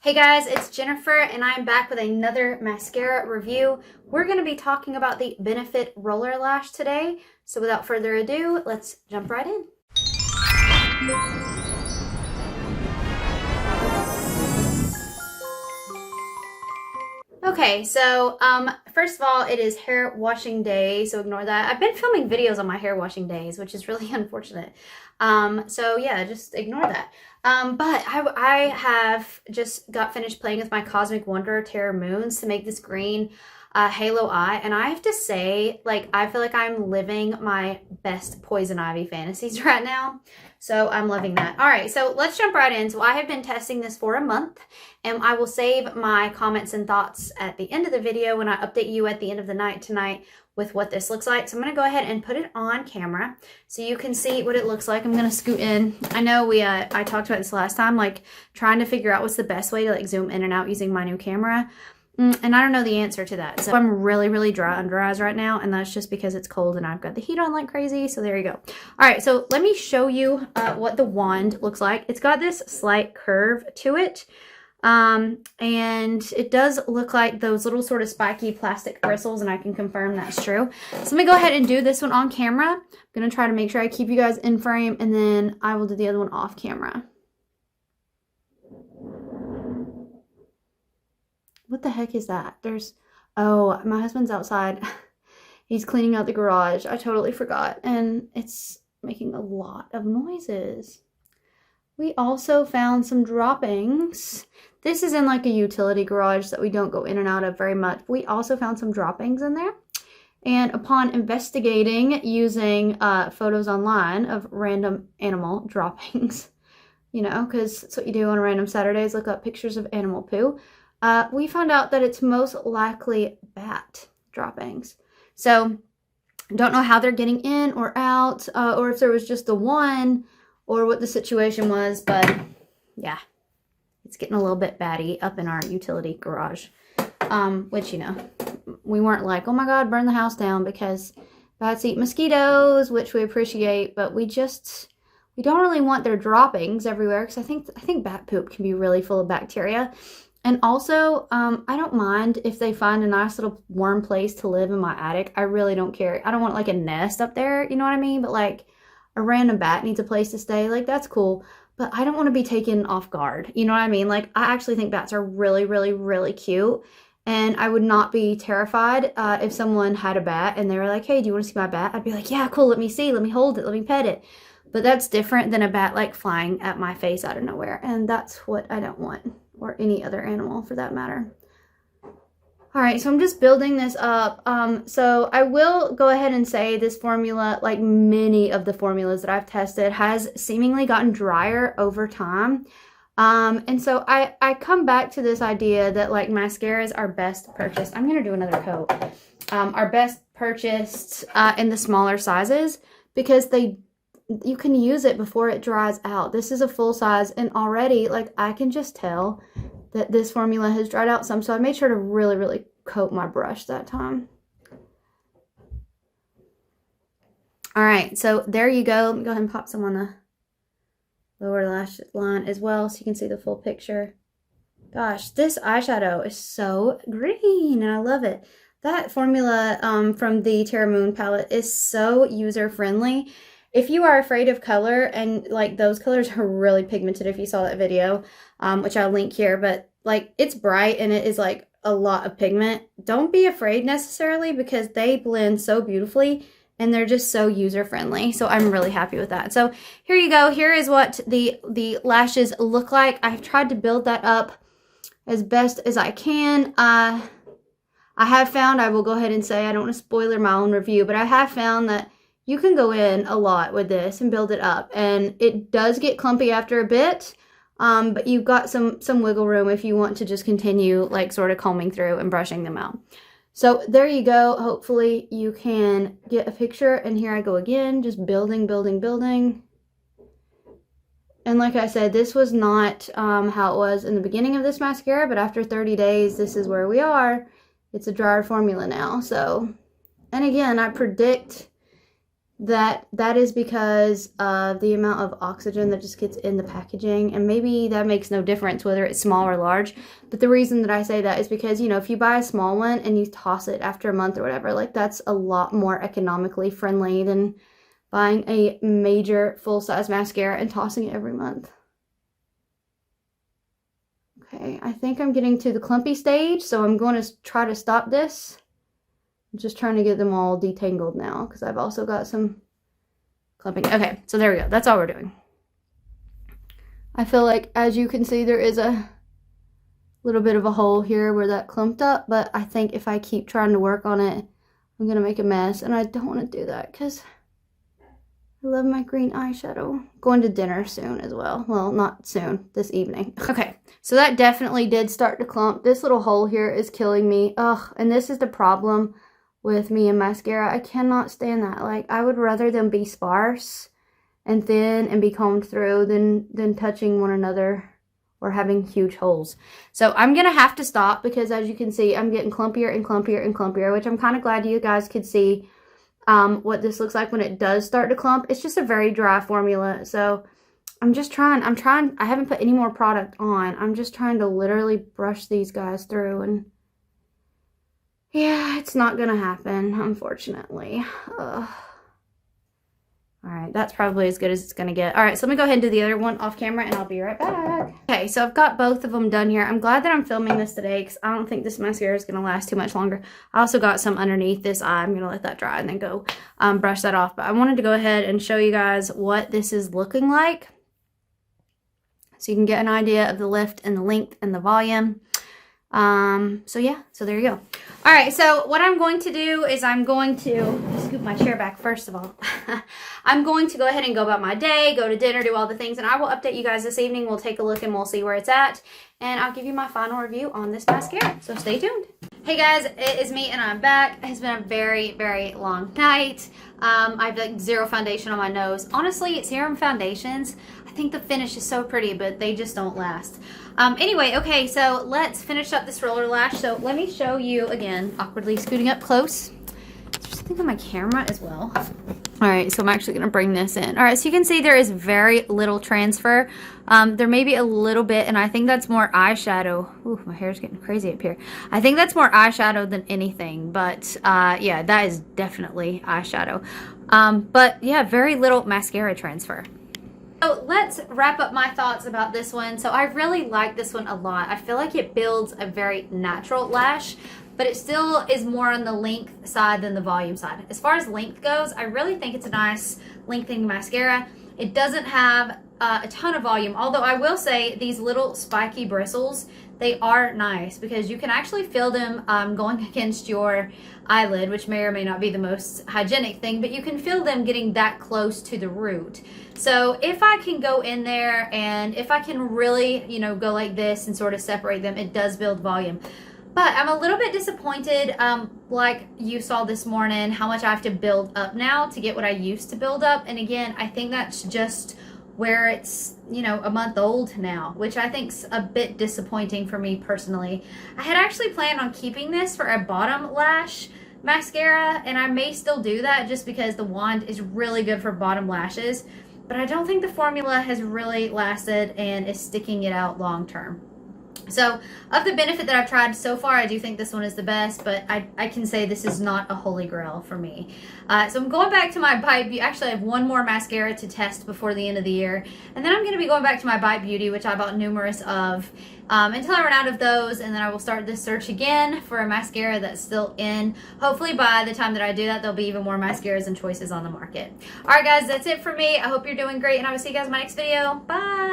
Hey guys, it's Jennifer and I'm back with another mascara review. We're going to be talking about the Benefit Roller Lash today. So without further ado, let's jump right in. Okay, so first of all, it is hair washing day, so ignore that. I've been filming videos on my hair washing days, which is really unfortunate. So yeah, just ignore that. But I have just got finished playing with my Cosmic Wonder Terror Moons to make this green halo eye, and I have to say, like, I feel like I'm living my best Poison Ivy fantasies right now. So I'm loving that. All right, so let's jump right in. So I have been testing this for a month, and I will save my comments and thoughts at the end of the video when I update you at the end of the night tonight with what this looks like. So I'm going to go ahead and put it on camera so you can see what it looks like. I'm going to scoot in. I know I talked about this last time, like trying to figure out what's the best way to like zoom in and out using my new camera. And I don't know the answer to that. So I'm really, really dry under eyes right now. And that's just because it's cold and I've got the heat on like crazy. So there you go. All right. So let me show you what the wand looks like. It's got this slight curve to it. And it does look like those little sort of spiky plastic bristles, and I can confirm that's true. So let me go ahead and do this one on camera. I'm going to try to make sure I keep you guys in frame, and then I will do the other one off camera. What the heck is that? Oh, my husband's outside. He's cleaning out the garage. I totally forgot, and it's making a lot of noises. We also found some droppings. This is in like a utility garage that we don't go in and out of very much. We also found some droppings in there. And upon investigating using photos online of random animal droppings, you know, because that's what you do on random Saturdays, look up pictures of animal poo, we found out that it's most likely bat droppings. So don't know how they're getting in or out, or if there was just the one, or what the situation was, but yeah, it's getting a little bit batty up in our utility garage, which, you know, we weren't like, oh my God, burn the house down, because bats eat mosquitoes, which we appreciate, but we don't really want their droppings everywhere, because I think bat poop can be really full of bacteria. And also, I don't mind if they find a nice little warm place to live in my attic. I really don't care. I don't want like a nest up there, you know what I mean? But like, a random bat needs a place to stay, like, that's cool, but I don't want to be taken off guard, you know what I mean? Like, I actually think bats are really, really, really cute, and I would not be terrified if someone had a bat and they were like, hey, do you want to see my bat? I'd be like, yeah, cool, let me see, let me hold it, let me pet it. But that's different than a bat like flying at my face out of nowhere, and that's what I don't want, or any other animal for that matter. All right, so I'm just building this up. So I will go ahead and say this formula, like many of the formulas that I've tested, has seemingly gotten drier over time. And so I come back to this idea that like mascaras are best purchased. I'm going to do another coat. Are best purchased in the smaller sizes, because you can use it before it dries out. This is a full size, and already like I can just tell that this formula has dried out some, so I made sure to really, really coat my brush that time. All right, so there you go. Let me go ahead and pop some on the lower lash line as well, so you can see the full picture. Gosh, this eyeshadow is so green, and I love it. That formula from the Terra Moon palette is so user-friendly. If you are afraid of color, and like those colors are really pigmented if you saw that video, which I'll link here, but like it's bright and it is like a lot of pigment, don't be afraid necessarily, because they blend so beautifully and they're just so user-friendly. So I'm really happy with that. So here you go. Here is what the lashes look like. I've tried to build that up as best as I can. I have found, I will go ahead and say, I don't want to spoiler my own review, but I have found that you can go in a lot with this and build it up, and it does get clumpy after a bit, but you've got some wiggle room if you want to just continue like sort of combing through and brushing them out. So there you go. Hopefully you can get a picture, and here I go again, just building, building, building. And like I said, this was not how it was in the beginning of this mascara, but after 30 days, this is where we are. It's a drier formula now. So, and again, I predict that is because of the amount of oxygen that just gets in the packaging, and maybe that makes no difference whether it's small or large, but the reason that I say that is because, you know, if you buy a small one and you toss it after a month or whatever, like, that's a lot more economically friendly than buying a major full-size mascara and tossing it every month. Okay, I think I'm getting to the clumpy stage, so I'm going to try to stop this. I'm just trying to get them all detangled now because I've also got some clumping. Okay, so there we go. That's all we're doing. I feel like, as you can see, there is a little bit of a hole here where that clumped up, but I think if I keep trying to work on it, I'm going to make a mess, and I don't want to do that because I love my green eyeshadow. Going to dinner soon as well. Well, not soon, this evening. Okay, so that definitely did start to clump. This little hole here is killing me. Ugh, and this is the problem with me and mascara. I cannot stand that. Like, I would rather them be sparse and thin and be combed through than touching one another or having huge holes. So I'm gonna have to stop because, as you can see, I'm getting clumpier and clumpier and clumpier, which I'm kind of glad you guys could see what this looks like when it does start to clump. It's just a very dry formula, so I'm trying, I haven't put any more product on. I'm just trying to literally brush these guys through, and yeah, it's not gonna happen, unfortunately. Ugh. All right, that's probably as good as it's gonna get. All right, so let me go ahead and do the other one off camera, and I'll be right back. Okay, so I've got both of them done here. I'm glad that I'm filming this today because I don't think this mascara is gonna last too much longer. I also got some underneath this eye. I'm gonna let that dry and then go brush that off. But I wanted to go ahead and show you guys what this is looking like, so you can get an idea of the lift and the length and the volume. So yeah, so there you go. All right, so what I'm going to do is I'm going to scoop my chair back first of all. I'm going to go ahead and go about my day, go to dinner, do all the things, and I will update you guys this evening. We'll take a look and we'll see where it's at, and I'll give you my final review on this mascara, so stay tuned. Hey guys, it is me and I'm back. It's been a very, very long night. I have like zero foundation on my nose. Honestly, serum foundations, I think the finish is so pretty, but they just don't last. Anyway, okay, so let's finish up this roller lash. So let me show you again, awkwardly scooting up close. There's something on my camera as well. All right, so I'm actually gonna bring this in. All right, so you can see there is very little transfer. There may be a little bit, and I think that's more eyeshadow. Ooh, my hair's getting crazy up here. I think that's more eyeshadow than anything, but yeah, that is definitely eyeshadow. But yeah, very little mascara transfer. So let's wrap up my thoughts about this one. So I really like this one a lot. I feel like it builds a very natural lash, but it still is more on the length side than the volume side. As far as length goes, I really think it's a nice lengthening mascara. It doesn't have a ton of volume, although I will say these little spiky bristles, they are nice because you can actually feel them going against your eyelid, which may or may not be the most hygienic thing, but you can feel them getting that close to the root. So if I can go in there and if I can really, you know, go like this and sort of separate them, it does build volume. But I'm a little bit disappointed, like you saw this morning, how much I have to build up now to get what I used to build up. And again, I think that's just where it's, you know, a month old now, which I think's a bit disappointing for me personally. I had actually planned on keeping this for a bottom lash mascara, and I may still do that just because the wand is really good for bottom lashes, but I don't think the formula has really lasted and is sticking it out long term. So of the benefit that I've tried so far, I do think this one is the best, but I can say this is not a holy grail for me. So I'm going back to my Bite Beauty. Actually, I have one more mascara to test before the end of the year. And then I'm going to be going back to my Bite Beauty, which I bought numerous of, until I run out of those. And then I will start this search again for a mascara that's still in. Hopefully by the time that I do that, there'll be even more mascaras and choices on the market. All right, guys, that's it for me. I hope you're doing great, and I will see you guys in my next video. Bye!